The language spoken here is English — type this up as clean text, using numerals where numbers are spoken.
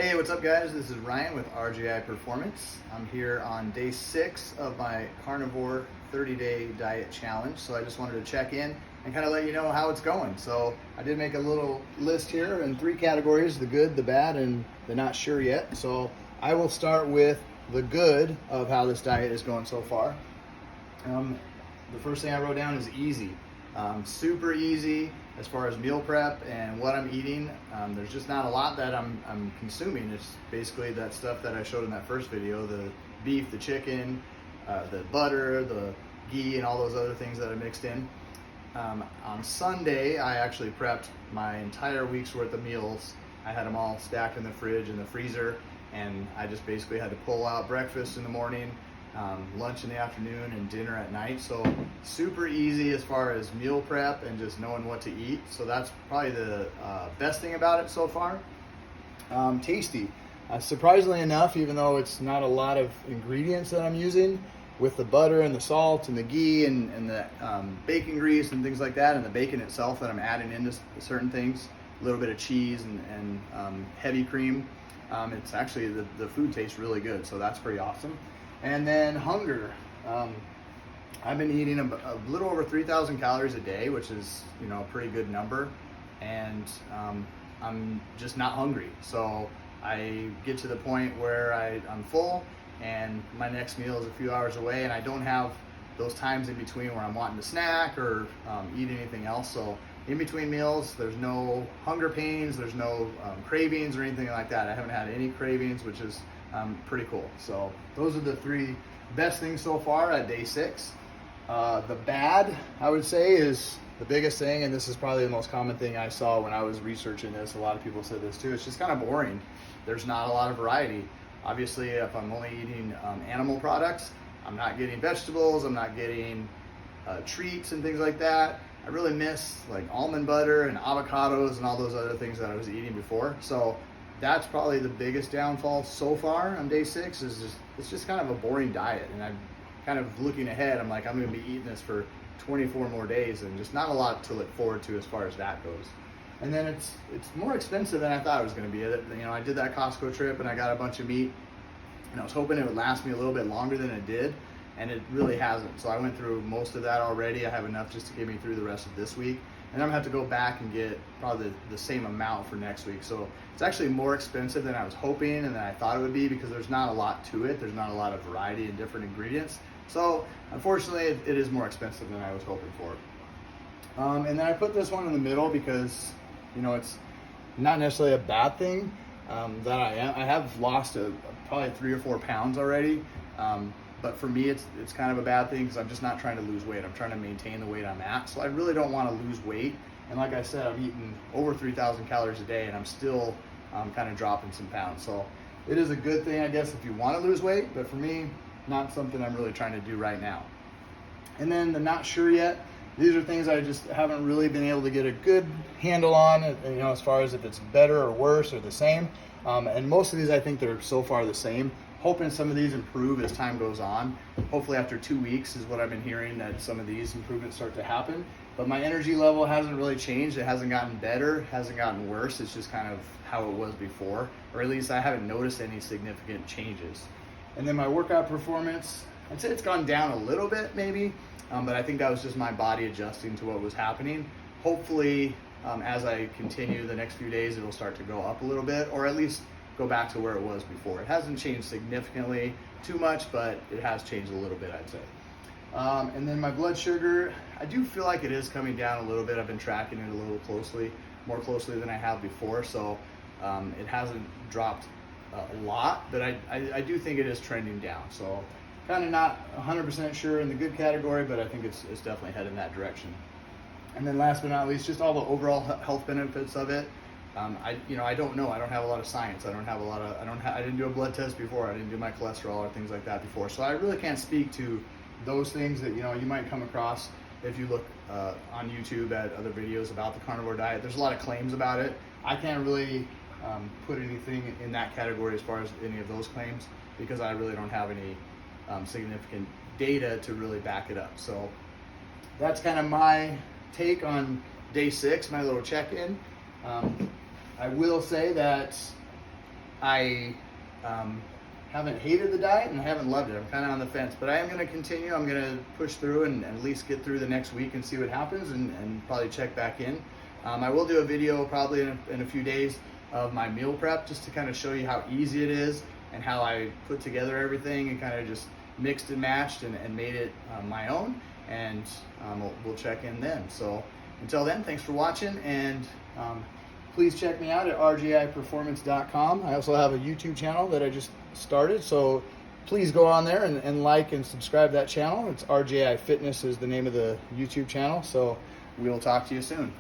Hey, what's up guys? This is Ryan with RGI Performance. I'm here on day 6 of my Carnivore 30-day diet challenge. So I just wanted to check in and kind of let you know how it's going. So I did make a little list here in 3 categories: the good, the bad, and the not sure yet. So I will start with the good of how this diet is going so far. The first thing I wrote down is easy. Super easy as far as meal prep and what I'm eating. There's just not a lot that I'm consuming. It's basically that stuff that I showed in that first video: the beef, the chicken, the butter, the ghee, and all those other things that I mixed in. On Sunday, I actually prepped my entire week's worth of meals. I had them all stacked in the fridge and the freezer, and I just basically had to pull out breakfast in the morning, lunch in the afternoon, and dinner at night. So super easy as far as meal prep and just knowing what to eat. So that's probably the best thing about it so far. Tasty. Surprisingly enough, even though it's not a lot of ingredients that I'm using, with the butter and the salt and the ghee and the bacon grease and things like that, and the bacon itself that I'm adding into certain things, a little bit of cheese and heavy cream, it's actually, the food tastes really good. So that's pretty awesome. And then hunger. I've been eating a little over 3,000 calories a day, which is, a pretty good number. And I'm just not hungry. So I get to the point where I'm full and my next meal is a few hours away, and I don't have those times in between where I'm wanting to snack or eat anything else. So in between meals, there's no hunger pains, there's no cravings or anything like that. I haven't had any cravings, which is pretty cool. So those are the 3 best things so far at day 6. The bad, I would say, is the biggest thing, and this is probably the most common thing I saw when I was researching this. A lot of people said this too. It's just kind of boring. There's not a lot of variety. Obviously, if I'm only eating animal products, I'm not getting vegetables, I'm not getting treats and things like that. I really miss like almond butter and avocados and all those other things that I was eating before. So that's probably the biggest downfall so far on day 6. It's just kind of a boring diet, and I'm kind of looking ahead. I'm like, I'm going to be eating this for 24 more days, and just not a lot to look forward to as far as that goes. And then it's more expensive than I thought it was going to be. I did that Costco trip and I got a bunch of meat, and I was hoping it would last me a little bit longer than it did, and it really hasn't. So I went through most of that already. I have enough just to get me through the rest of this week, and I'm gonna have to go back and get probably the same amount for next week. So it's actually more expensive than I was hoping and than I thought it would be, because there's not a lot to it. There's not a lot of variety and different ingredients. So unfortunately, it is more expensive than I was hoping for. And then I put this one in the middle because, it's not necessarily a bad thing that I have lost probably 3 or 4 pounds already. But for me, it's kind of a bad thing because I'm just not trying to lose weight. I'm trying to maintain the weight I'm at. So I really don't want to lose weight. And like I said, I'm eating over 3,000 calories a day, and I'm still kind of dropping some pounds. So it is a good thing, I guess, if you want to lose weight. But for me, not something I'm really trying to do right now. And then the not sure yet. These are things I just haven't really been able to get a good handle on, as far as if it's better or worse or the same. And most of these, I think they're so far the same. Hoping some of these improve as time goes on. Hopefully after 2 weeks is what I've been hearing, that some of these improvements start to happen. But my energy level hasn't really changed. It hasn't gotten better, hasn't gotten worse. It's just kind of how it was before, or at least I haven't noticed any significant changes. And then my workout performance, I'd say it's gone down a little bit maybe, but I think that was just my body adjusting to what was happening. Hopefully, as I continue the next few days, it'll start to go up a little bit, or at least go back to where it was before. It hasn't changed significantly too much, but it has changed a little bit, I'd say. And then my blood sugar, I do feel like it is coming down a little bit. I've been tracking it a little more closely than I have before. So it hasn't dropped a lot, but I do think it is trending down. So kind of not 100% sure in the good category, but I think it's definitely heading that direction. And then last but not least, just all the overall health benefits of it. I don't know. I don't have a lot of science. I didn't do a blood test before. I didn't do my cholesterol or things like that before. So I really can't speak to those things that, you might come across if you look on YouTube at other videos about the carnivore diet. There's a lot of claims about it. I can't really put anything in that category as far as any of those claims, because I really don't have any significant data to really back it up. So that's kind of my take on day 6, my little check-in. I will say that I haven't hated the diet and I haven't loved it. I'm kind of on the fence, but I am going to continue. I'm going to push through and at least get through the next week and see what happens, and probably check back in. I will do a video probably in a few days of my meal prep, just to kind of show you how easy it is and how I put together everything and kind of just mixed and matched and made it my own. And we'll check in then. So until then, thanks for watching, and please check me out at rgiperformance.com. I also have a YouTube channel that I just started, so please go on there and like and subscribe to that channel. It's RGI Fitness is the name of the YouTube channel. So we'll talk to you soon.